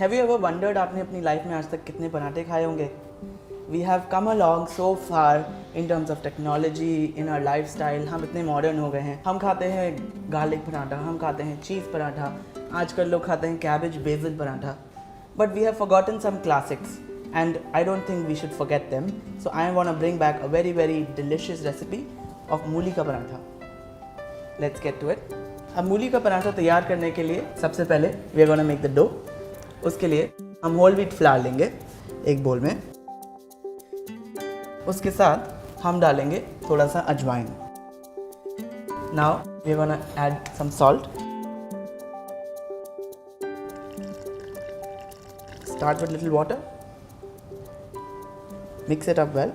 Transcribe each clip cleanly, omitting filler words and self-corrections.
Have you ever wondered आपने अपनी life में आज तक कितने पराठे खाए होंगे? We have come along so far in terms of technology, in our lifestyle. हम इतने मॉडर्न हो गए हैं, हम खाते हैं गार्लिक पराठा, हम खाते हैं चीज़ पराठा, आजकल लोग खाते हैं cabbage basil paratha. But we have forgotten some classics and I don't think we should forget them. So I want to bring back a very very delicious recipe of मूली का paratha. Let's get to it. अब मूली का पराठा तैयार करने के लिए सबसे पहले we are going to make the dough. उसके लिए हम होल व्हीट फ्लावर लेंगे एक बोल में, उसके साथ हम डालेंगे थोड़ा सा अजवाइन. Now we are going to add some salt. Start with little water. Mix it up well.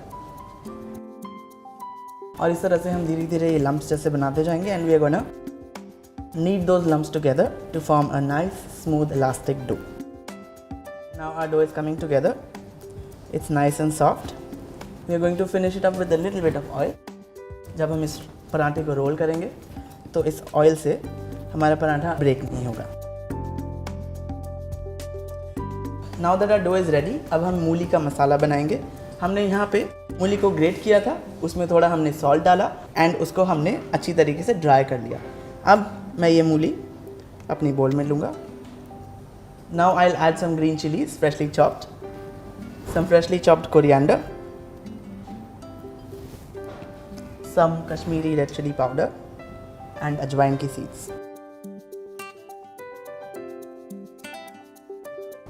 और इस तरह से हम धीरे धीरे ये लम्प्स जैसे बनाते जाएंगे and we are gonna knead those lumps together to form a nice smooth elastic dough. Now our dough is coming together. It's nice and soft. We are going to finish it up with a little bit of oil. जब हम इस पराठे को role करेंगे तो इस oil से हमारा पराठा ब्रेक नहीं होगा. Now that our dough is ready, अब हम मूली का मसाला बनाएंगे. हमने यहाँ पे मूली को ग्रेट किया था, उसमें थोड़ा हमने सॉल्ट डाला एंड उसको हमने अच्छी तरीके से ड्राई कर लिया. अब मैं ये मूली अपनी बोल में लूँगा. Now I will add some green chillies freshly chopped, some freshly chopped coriander, some Kashmiri red chilli powder and ajwain की सीड्स.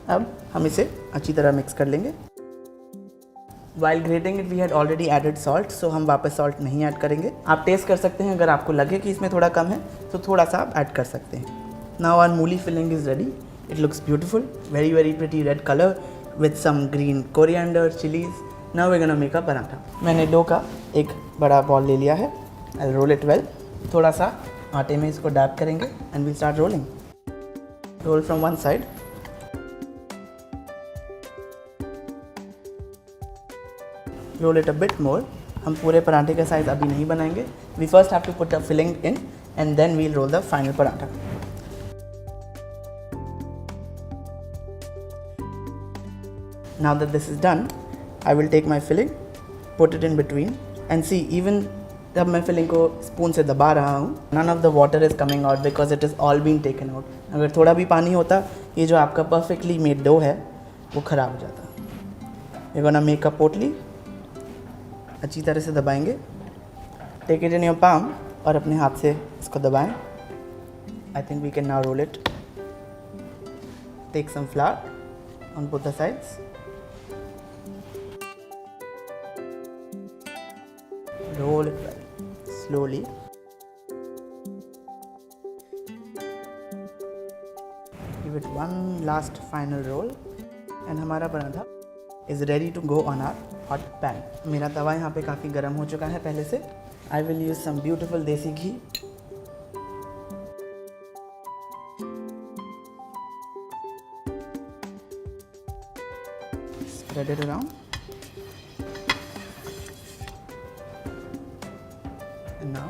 अब हम इसे अच्छी तरह मिक्स कर लेंगे. While grating it, we had already added salt, so हम वापस salt नहीं ऐड करेंगे. आप टेस्ट कर सकते हैं, अगर आपको लगे कि इसमें थोड़ा कम है तो थोड़ा सा आप ऐड कर सकते हैं. Now our मूली filling is ready. It looks beautiful, very very pretty red color with some green coriander, chilies. Now we're gonna make a paratha. मैंने डो का एक बड़ा बॉल ले लिया है. I'll roll it well. थोड़ा सा आटे में इसको डैप करेंगे and we'll start rolling. Roll from one side. Roll it a bit more. हम पूरे पराठे का साइज अभी नहीं बनाएंगे. We first have to put the filling in and then we'll roll the final paratha. Now that this is done, I will take my filling, put it in between and see, even जब मैं filling को spoon से दबा रहा हूँ, none of the water is coming out because it is all being taken out. अगर थोड़ा भी पानी होता, ये जो आपका perfectly made dough है वो ख़राब हो जाता. We're gonna make a पोटली. अच्छी तरह से दबाएंगे. Take it in your palm और अपने हाथ से इसको दबाएं. I think we can now roll it. Take some flour on both the sides. Roll it well slowly. Give it one last final roll and हमारा paratha is ready to go on our hot pan. मेरा तवा यहाँ पे काफ़ी गर्म हो चुका है पहले से. I will use some beautiful देसी घी. Spread it around. And now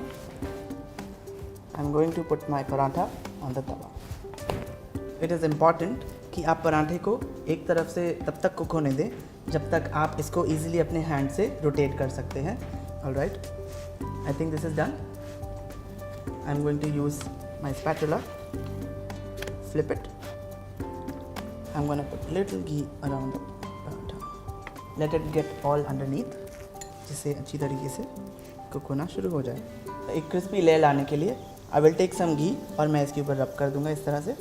I'm going to put my paratha on the tawa. It is important कि आप पराठे को एक तरफ से तब तक कुक होने दें जब तक आप इसको ईजिली अपने हैंड से रोटेट कर सकते हैं. Alright, I think this is done. I am going to use my spatula. Flip it. I am gonna put little ghee around the paratha. Let it get all underneath, जिससे अच्छी तरीके से कुक होना शुरू हो जाए. एक क्रिस्पी लेयर लाने के लिए आई विल टेक सम घी और मैं इसके ऊपर रब कर दूंगा इस तरह से.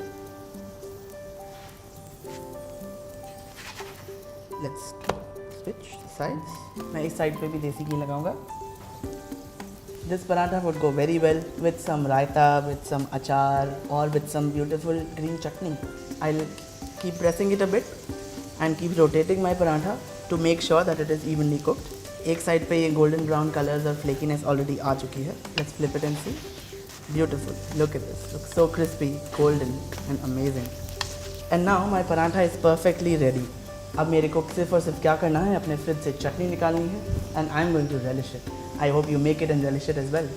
Let's switch sides. मैं इस साइड पे भी देसी घी लगाऊंगा. This paratha would go very well with some raita, with some achar or with some beautiful green chutney. I'll keep pressing it a bit and keep rotating my paratha to make sure that it is evenly cooked. एक side पे ये golden brown colors और flakiness already आ चुकी है. Let's flip it and see. Beautiful. Look at this. Looks so crispy, golden and amazing. And now my paratha is perfectly ready. अब मेरे को सिर्फ और सिर्फ क्या करना है, अपने फ्रिज से चटनी निकालनी है and I am going to relish it. I hope you make it and relish it as well.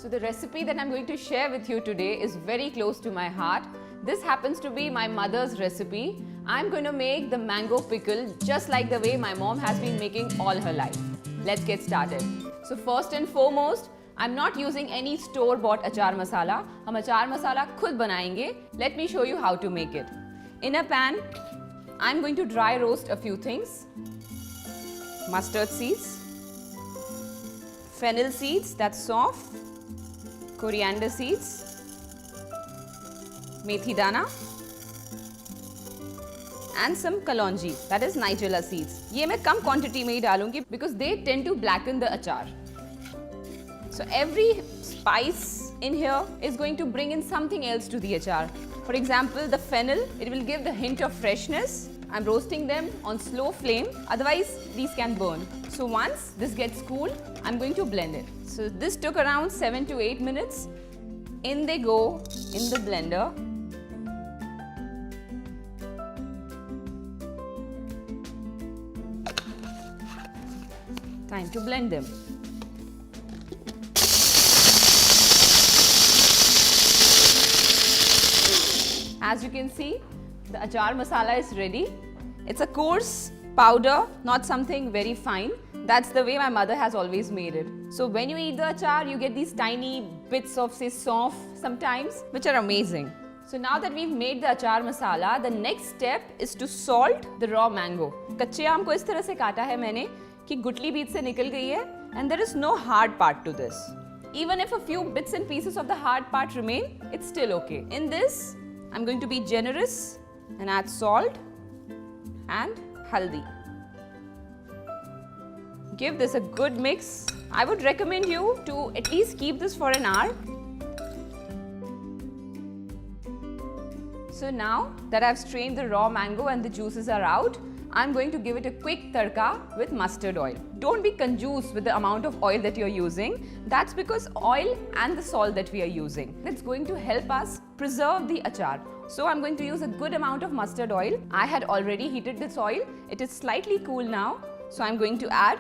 So the recipe that I'm going to share with you today is very close to my heart. This happens to be my mother's recipe. I'm going to make the mango pickle just like the way my mom has been making all her life. Let's get started. So first and foremost, I'm not using any store-bought achar masala. हम achar masala खुद बनाएंगे. Let me show you how to make it. In a pan, I'm going to dry roast a few things. Mustard seeds, fennel seeds, that's soft, coriander seeds, methi dana, and some kalonji, that is nigella seeds. ये मैं कम quantity में ही डालूंगी because they tend to blacken the achar. So every spice in here is going to bring in something else to the achar. For example, the fennel, it will give the hint of freshness. I'm roasting them on slow flame, otherwise these can burn. So once this gets cool, I'm going to blend it. So this took around 7 to 8 minutes. In they go in the blender. Time to blend them. As you can see, the achar masala is ready. It's a coarse powder, not something very fine. That's the way my mother has always made it. So when you eat the achar, you get these tiny bits of say sauf sometimes, which are amazing. So now that we've made the achar masala, the next step is to salt the raw mango. कच्चे आम को इस तरह से काटा है मैंने कि गुठली बीच से निकल गई है, and there is no hard part to this. Even if a few bits and pieces of the hard part remain, it's still okay. In this, I'm going to be generous and add salt and haldi. Give this a good mix. I would recommend you to at least keep this for an hour. So now that I've strained the raw mango and the juices are out, I'm going to give it a quick tadka with mustard oil. Don't be conjuice with the amount of oil that you're using. That's because oil and the salt that we are using, that's going to help us preserve the achar. So I'm going to use a good amount of mustard oil. I had already heated this oil. It is slightly cool now. So I'm going to add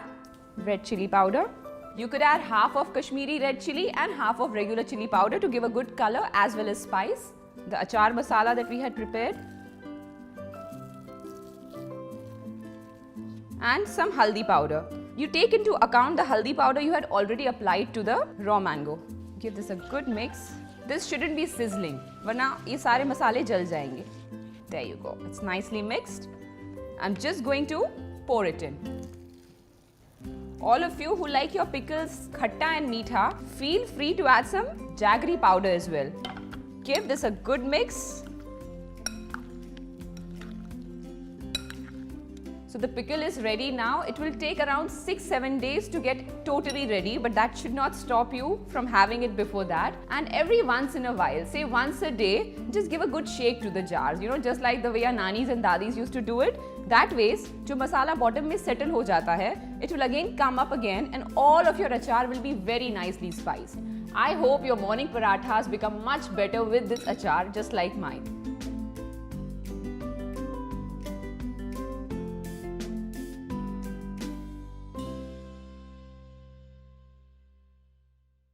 red chili powder. You could add half of Kashmiri red chili and half of regular chili powder to give a good color as well as spice. The achar masala that we had prepared. And some haldi powder. You take into account the haldi powder you had already applied to the raw mango. Give this a good mix. This shouldn't be sizzling, वरना ये सारे मसाले जल जाएंगे. There you go. It's nicely mixed. I'm just going to pour it in. All of you who like your pickles khatta and meetha, feel free to add some jaggery powder as well. Give this a good mix. So the pickle is ready now. It will take around 6-7 days to get totally ready, but that should not stop you from having it before that. And every once in a while, say once a day, just give a good shake to the jars. You know, just like the way our nanis and dadis used to do it. That way, जो masala bottom में settle हो जाता है, it will again come up again and all of your achar will be very nicely spiced. I hope your morning parathas become much better with this achar just like mine.